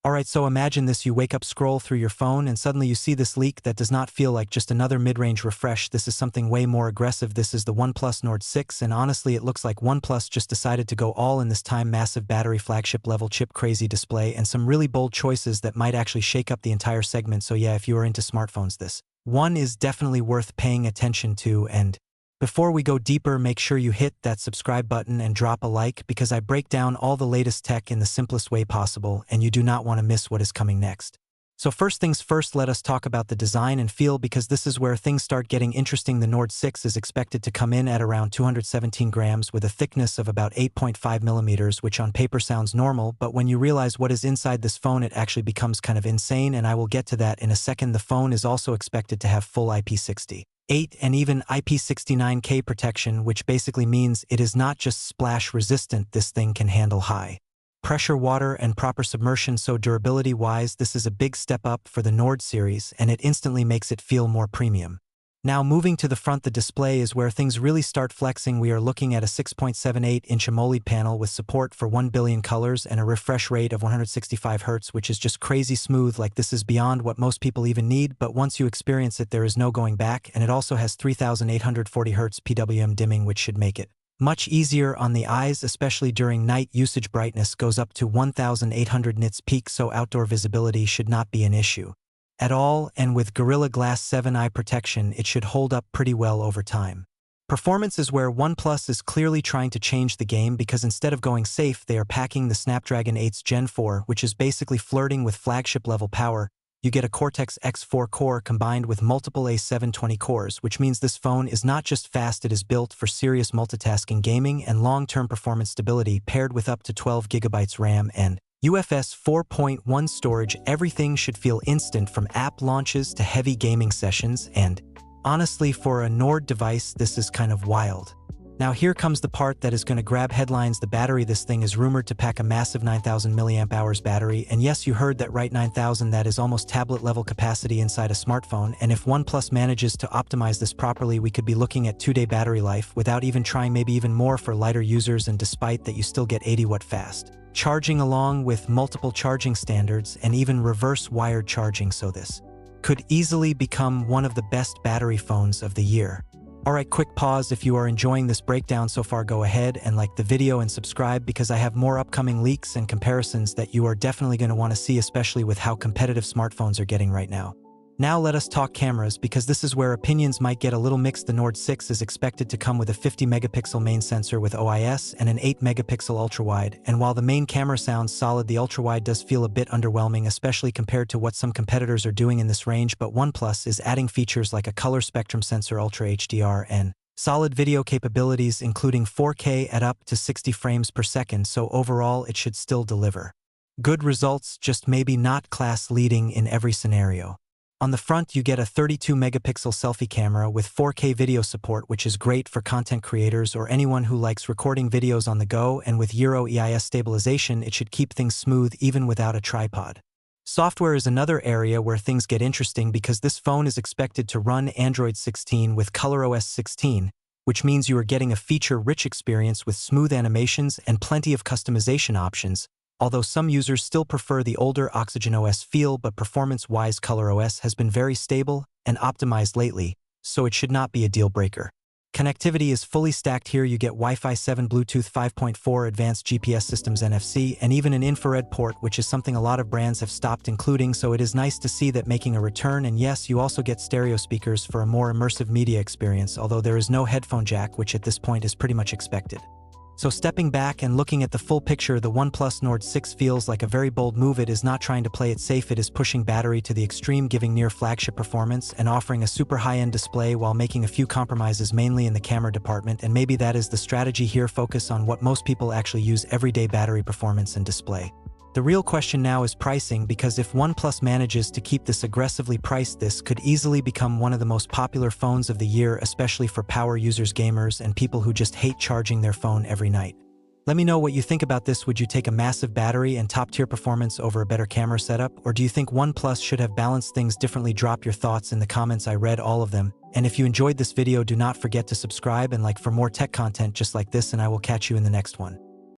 Alright, so imagine this: you wake up, scroll through your phone, and suddenly you see this leak that does not feel like just another mid-range refresh. This is something way more aggressive. This is the OnePlus Nord 6, and honestly it looks like OnePlus just decided to go all in this time. Massive battery, flagship level chip, crazy display, and some really bold choices that might actually shake up the entire segment. So yeah, if you are into smartphones, this one is definitely worth paying attention to. And before we go deeper, make sure you hit that subscribe button and drop a like, because I break down all the latest tech in the simplest way possible, and you do not want to miss what is coming next. So first things first, let us talk about the design and feel, because this is where things start getting interesting. The Nord 6 is expected to come in at around 217 grams with a thickness of about 8.5 millimeters, which on paper sounds normal, but when you realize what is inside this phone, it actually becomes kind of insane, and I will get to that in a second. The phone is also expected to have full IP68 and even IP69K protection, which basically means it is not just splash resistant. This thing can handle high pressure water and proper submersion, so durability-wise, this is a big step up for the Nord series, and it instantly makes it feel more premium. Now moving to the front, the display is where things really start flexing. We are looking at a 6.78-inch AMOLED panel with support for 1 billion colors and a refresh rate of 165 Hz, which is just crazy smooth. Like, this is beyond what most people even need, but once you experience it, there is no going back, and it also has 3840 Hz PWM dimming, which should make it much easier on the eyes, especially during night usage. Brightness goes up to 1800 nits peak, so outdoor visibility should not be an issue at all, and with Gorilla Glass 7 eye protection, it should hold up pretty well over time. Performance is where OnePlus is clearly trying to change the game, because instead of going safe, they are packing the Snapdragon 8's Gen 4, which is basically flirting with flagship level power. You get a Cortex X4 core combined with multiple A720 cores, which means this phone is not just fast, it is built for serious multitasking, gaming, and long-term performance stability, paired with up to 12 GB RAM and UFS 4.1 storage. Everything should feel instant, from app launches to heavy gaming sessions, and honestly, for a Nord device, this is kind of wild. Now here comes the part that is going to grab headlines: the battery. This thing is rumored to pack a massive 9000 mAh battery, and yes, you heard that right, 9000. That is almost tablet level capacity inside a smartphone, and if OnePlus manages to optimize this properly, we could be looking at 2-day battery life without even trying, maybe even more for lighter users, and despite that, you still get 80-watt fast charging along with multiple charging standards and even reverse wired charging, so this could easily become one of the best battery phones of the year. Alright, quick pause. If you are enjoying this breakdown so far, go ahead and like the video and subscribe, because I have more upcoming leaks and comparisons that you are definitely going to want to see, especially with how competitive smartphones are getting right now. Now let us talk cameras, because this is where opinions might get a little mixed. The Nord 6 is expected to come with a 50-megapixel main sensor with OIS and an 8-megapixel ultrawide, and while the main camera sounds solid, the ultrawide does feel a bit underwhelming, especially compared to what some competitors are doing in this range. But OnePlus is adding features like a color spectrum sensor, Ultra HDR, and solid video capabilities, including 4K at up to 60 frames per second, so overall it should still deliver good results, just maybe not class-leading in every scenario. On the front, you get a 32-megapixel selfie camera with 4K video support, which is great for content creators or anyone who likes recording videos on the go, and with Euro EIS stabilization, it should keep things smooth even without a tripod. Software is another area where things get interesting, because this phone is expected to run Android 16 with ColorOS 16, which means you are getting a feature-rich experience with smooth animations and plenty of customization options, although some users still prefer the older OxygenOS feel. But performance-wise, ColorOS has been very stable and optimized lately, so it should not be a deal-breaker. Connectivity is fully stacked here. You get Wi-Fi 7, Bluetooth 5.4, advanced GPS systems, NFC, and even an infrared port, which is something a lot of brands have stopped including, so it is nice to see that making a return. And yes, you also get stereo speakers for a more immersive media experience, although there is no headphone jack, which at this point is pretty much expected. So stepping back and looking at the full picture, the OnePlus Nord 6 feels like a very bold move. It is not trying to play it safe, it is pushing battery to the extreme, giving near flagship performance and offering a super high-end display while making a few compromises, mainly in the camera department, and maybe that is the strategy here: focus on what most people actually use every day: battery performance and display. The real question now is pricing, because if OnePlus manages to keep this aggressively priced, this could easily become one of the most popular phones of the year, especially for power users, gamers, and people who just hate charging their phone every night. Let me know what you think about this. Would you take a massive battery and top-tier performance over a better camera setup, or do you think OnePlus should have balanced things differently? Drop your thoughts in the comments. I read all of them. And if you enjoyed this video, do not forget to subscribe and like for more tech content just like this, and I will catch you in the next one.